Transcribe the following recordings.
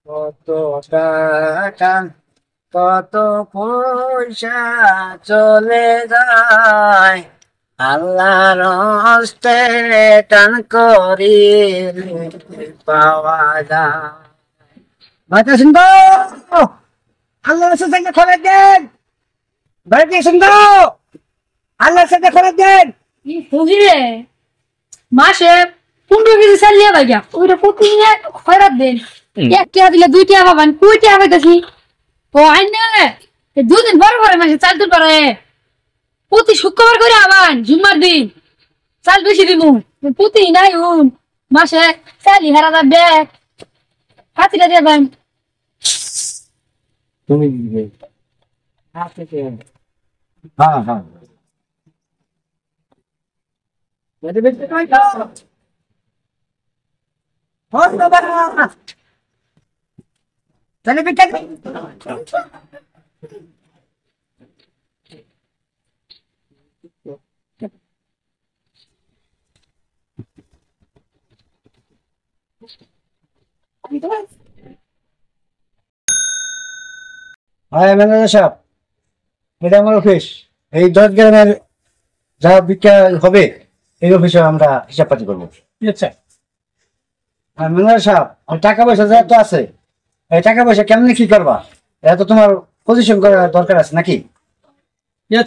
কত টাকা কত পয়সা চলে যায় আল্লাহর হস্তে টান করিলে পাওয়া যায়। বাড়িতে আছেন তো? আল্লাহর সাথে খবর দেন। বাড়িতে আছেন তো? আল্লাহর সাথে খবর দেন। হুজুরে মাসে 15 কেজি চাল নিয়ে ভাইয়া ওইটা প্রতিদিনে খয়রাত দেন। 1 টাকা দিলে 2 টাকা পাবেন, কই টাকা পাইতাছি? ও আইন না দুদিন পরে পরে মাসে চাল তুল পারে প্রতি শুক্রবার করে আবার জুম্মার দিন চাল বেশি দিব। প্রতি নাই মাসে চাল হারা যাবে হাতিটা দেবেন। তুমি দিবে। হ্যাঁ হ্যাঁ বেঁধে বেঁধে নয় তো। হন বাবা তাহলে বেটা হ্যাঁ ম্যানেজার সাহেব, এটা আমার অফিস। এই 10 গ্রামের যা বিক্রি হবে এই অফিসে আমরা হিসাব পাতি করবো। আচ্ছা আর ম্যানেজার সাহেব, ওই টাকা পয়সা যা তো আছে, এই টাকা পয়সা কেমনি কি করবা? এটা তো তোমার পজিশন করার দরকার আছে নাকি?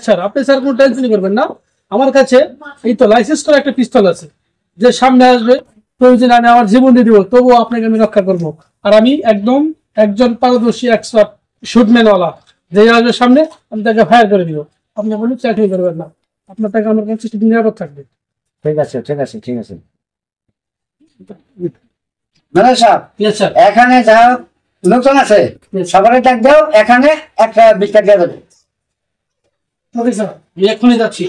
স্যার, আপনি স্যার কোনো টেনশনই করবেন না। আমার কাছে এই তো লাইসেন্স করা একটা পিস্তল আছে, যে সামনে আসবে প্রয়োজন আমি আমার জীবন দিয়ে দিব, তবুও আপনাকে আমি রক্ষা করবো। আর আমি একদম একজন পারদর্শী এক্সপার্ট শুটম্যানওয়ালা, যে আসবে সামনে আমি তাকে ফায়ার করে দিব। আপনি কোনো চাকরি করবেন না, আপনার টাকা আমার কাছে নিরাপদ থাকবে। ঠিক আছে ঠিক আছে ঠিক আছে ম্যানেজার সাহেব, ইয়েস স্যার। এখানে যা লোকজন আছে সবারই ডাক দাও, এখানে একটা বিক্রি দিয়ে দেবে। ওকে স্যার, আমি এক্ষুনি যাচ্ছি।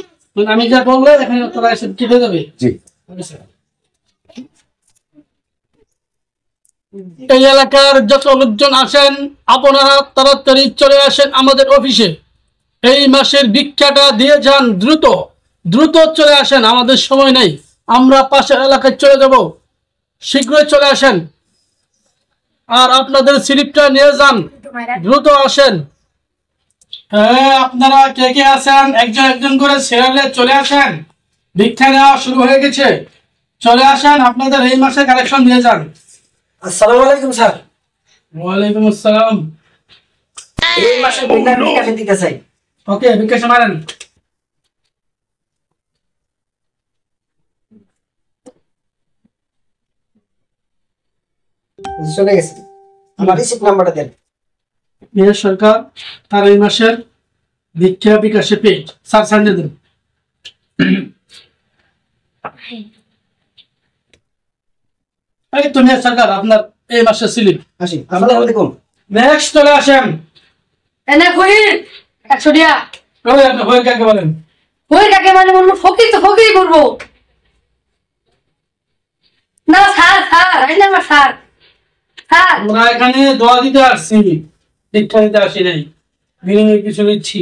আমি যা বলবো এখানে তোরা এসে কি হয়ে যাবে। জি ওকে স্যার। এই এলাকার যত লোকজন আসেন আপনারা তাড়াতাড়ি চলে আসেন আমাদের অফিসে। এই মাসের ভিক্ষাটা দিয়ে যান, দ্রুত দ্রুত চলে আসেন, আমাদের সময় নেই, আমরা পাশের এলাকায় চলে যাব, শীঘ্রই চলে আসেন। আর আপনাদের স্লিপটা নিয়ে যান, দ্রুত আসেন। হ্যাঁ, আপনারা কে কে আছেন একজন একজন করে সিরিয়ালে চলে আসেন। ভিক্ষা নেওয়া শুরু হয়ে গেছে, চলে আসেন, আপনাদের এই মাসে কালেকশন দিয়ে যান। আসসালামু আলাইকুম স্যার। ওয়ালাইকুম আসসালাম। এই মাসে বিল্লার বিকাশে দিতে চাই। ওকে, বিকাশ মারেন। চলে গেছে, আমার রিসিপ্ট নাম্বারটা দেন। মেয়র সরকার তার এই মাসের ভিক্ষা বিকাশে পেজ স্যার সামনে দিন। এই তো মেয়র সরকার, আপনার এই মাসের স্লিপ। আসি, আসসালামু আলাইকুম। নেক্সট চলে আসেন। এনে কই 100 টাকা ওই আপনি হয়ে কাকে বলেন? কই কাকে মানে বলবো ফকির তো ফকির করবো না। স্যার স্যার আইন না স্যার স্যার আমরা এখানে দোয়া দিতে আসছি, ভিক্ষা দিতে আসি নাই। বিনিময়ে কিছু নিচ্ছি,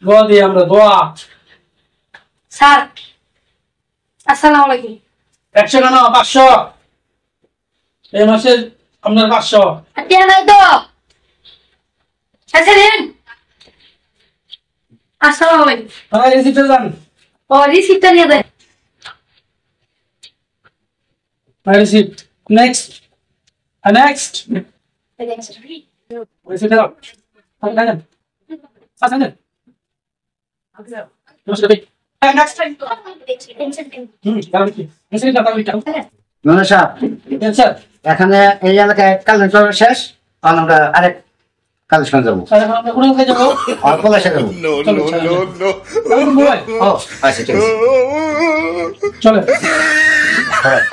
দোয়া দিই আমরা, দোয়া। স্যার আসসালামু আলাইকুম। 100 কেন, 500। এই মাসে আপনার 500। আচ্ছা নাই তো আচ্ছা দেন। আসসালামু আলাইকুম। তাই রিসিপ্টে যান। ও রিসিপ্টটা নিয়ে দেন। রিসিপ্ট। নেক্সট নেক্সট রিসিপ্টে যাও। দেখেন স্যার দেখেন নমস্কার ভাই। নেক্সট কারণ কি রিসিপ্ট দাও এটা। ম্যানেজার সাহেব, স্যার এখানে এই এলাকায় কালেকশন শেষ, আর আমরা আরেক কালেকশন যাবো। স্যার এখন আমরা কোন জায়গায় যাবো? অল্প এসে যাবো। ও আচ্ছা ঠিক আছে। চলে। All right.